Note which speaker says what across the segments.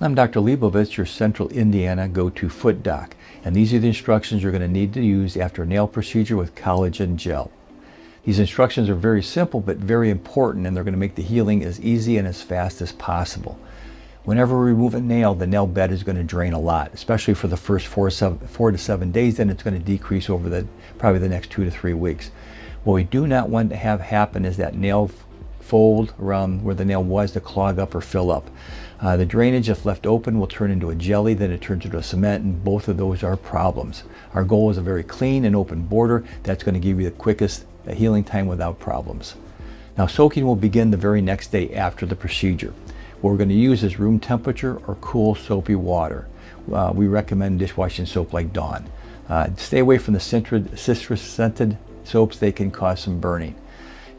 Speaker 1: I'm Dr. Leibovitz, your Central Indiana go-to foot doc, and these are the instructions you're going to need to use after a nail procedure with collagen gel. These instructions are very simple but very important, and they're going to make the healing as easy and as fast as possible. Whenever we remove a nail, the nail bed is going to drain a lot, especially for the first 4 to 7 days, then it's going to decrease over probably the next 2 to 3 weeks. What we do not want to have happen is that nail fold around where the nail was to clog up or fill up. The drainage, if left open, will turn into a jelly, then it turns into a cement, and both of those are problems. Our goal is a very clean and open border that's going to give you the quickest healing time without problems. Now, soaking will begin the very next day after the procedure. What we're going to use is room temperature or cool soapy water. We recommend dishwashing soap like Dawn. Stay away from the citrus scented soaps. They can cause some burning.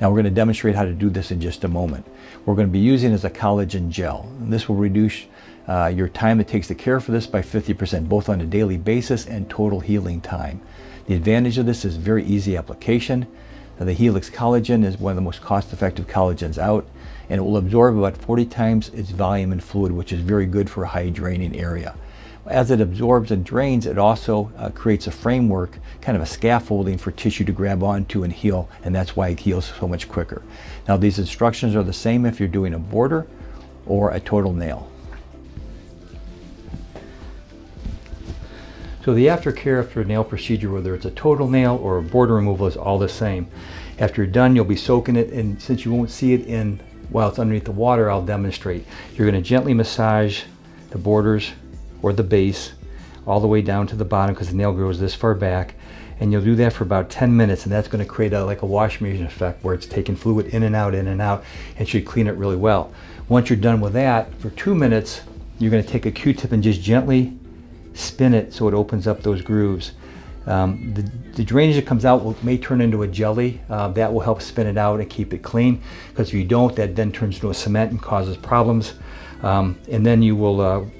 Speaker 1: Now we're going to demonstrate how to do this in just a moment. We're going to be using as a collagen gel. And this will reduce your time it takes to care for this by 50%, both on a daily basis and total healing time. The advantage of this is very easy application. The Helix collagen is one of the most cost-effective collagens out, and it will absorb about 40 times its volume in fluid, which is very good for a high draining area. As it absorbs and drains, it also creates a framework, kind of a scaffolding for tissue to grab onto and heal, and that's why it heals so much quicker. Now, these instructions are the same if you're doing a border or a total nail. So the aftercare after a nail procedure, whether it's a total nail or a border removal, is all the same. After you're done, you'll be soaking it, and since you won't see it while it's underneath the water, I'll demonstrate. You're going to gently massage the borders or the base all the way down to the bottom, because the nail grows this far back, and you'll do that for about 10 minutes, and that's going to create like a wash machine effect where it's taking fluid in and out, and should clean it really well. Once you're done with that, for 2 minutes, you're going to take a Q-tip and just gently spin it so it opens up those grooves. The drainage that comes out may turn into a jelly. That will help spin it out and keep it clean, because if you don't, that then turns into a cement and causes problems. And then you will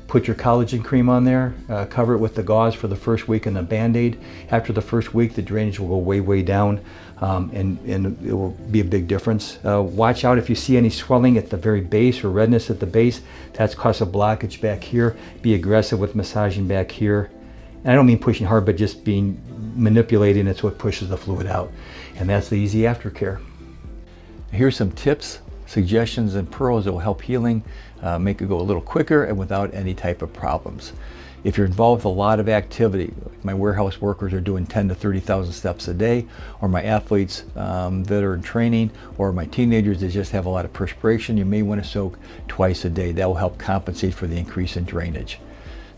Speaker 1: put your collagen cream on there, cover it with the gauze for the first week and a Band-Aid. After the first week, the drainage will go way down, and it will be a big difference. Watch out if you see any swelling at the very base or redness at the base. That's caused a blockage back here. Be aggressive with massaging back here. And I don't mean pushing hard, but just manipulating. It's what pushes the fluid out. And that's the easy aftercare. Here's some tips, suggestions, and pearls that will help healing make it go a little quicker and without any type of problems. If you're involved with a lot of activity, like my warehouse workers are doing 10 to 30,000 steps a day, or my athletes that are in training, or my teenagers that just have a lot of perspiration, you may want to soak twice a day. That will help compensate for the increase in drainage.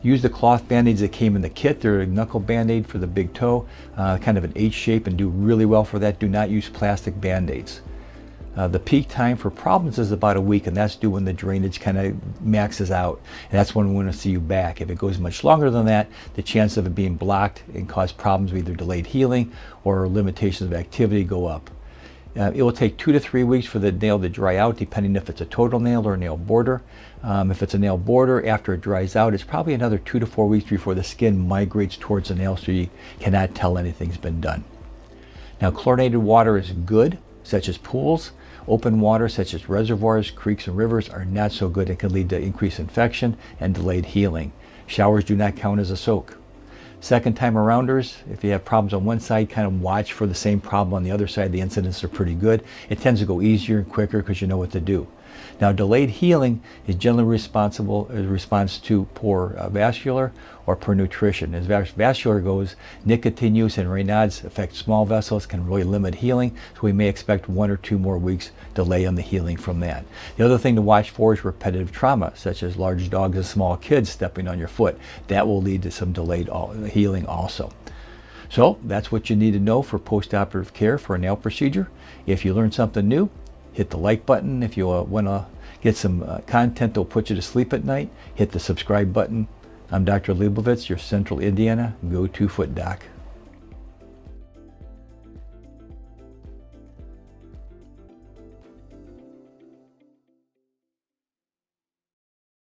Speaker 1: Use the cloth Band-Aids that came in the kit. They're a knuckle Band-Aid for the big toe, kind of an H shape, and do really well for that. Do not use plastic Band-Aids. The peak time for problems is about a week, and that's due when the drainage kind of maxes out, and that's when we want to see you back. If it goes much longer than that, the chance of it being blocked and cause problems with either delayed healing or limitations of activity go up. It will take 2 to 3 weeks for the nail to dry out, depending if it's a total nail or a nail border. If it's a nail border, after it dries out, it's probably another 2 to 4 weeks before the skin migrates towards the nail, so you cannot tell anything's been done. Now, chlorinated water is good, such as pools. Open water, such as reservoirs, creeks, and rivers, are not so good and can lead to increased infection and delayed healing. Showers do not count as a soak. Second time arounders, if you have problems on one side, kind of watch for the same problem on the other side. The incidents are pretty good. It tends to go easier and quicker because you know what to do. Now, delayed healing is generally responsible as a response to poor vascular or poor nutrition. As vascular goes, nicotine use and Raynaud's affect small vessels, can really limit healing, so we may expect 1 or 2 more weeks delay on the healing from that. The other thing to watch for is repetitive trauma, such as large dogs and small kids stepping on your foot. That will lead to some delayed healing also. So that's what you need to know for post-operative care for a nail procedure. If you learned something new, hit the like button. If you want to get some content that will put you to sleep at night, hit the subscribe button. I'm Dr. Leibovitz, your Central Indiana go-to foot doc.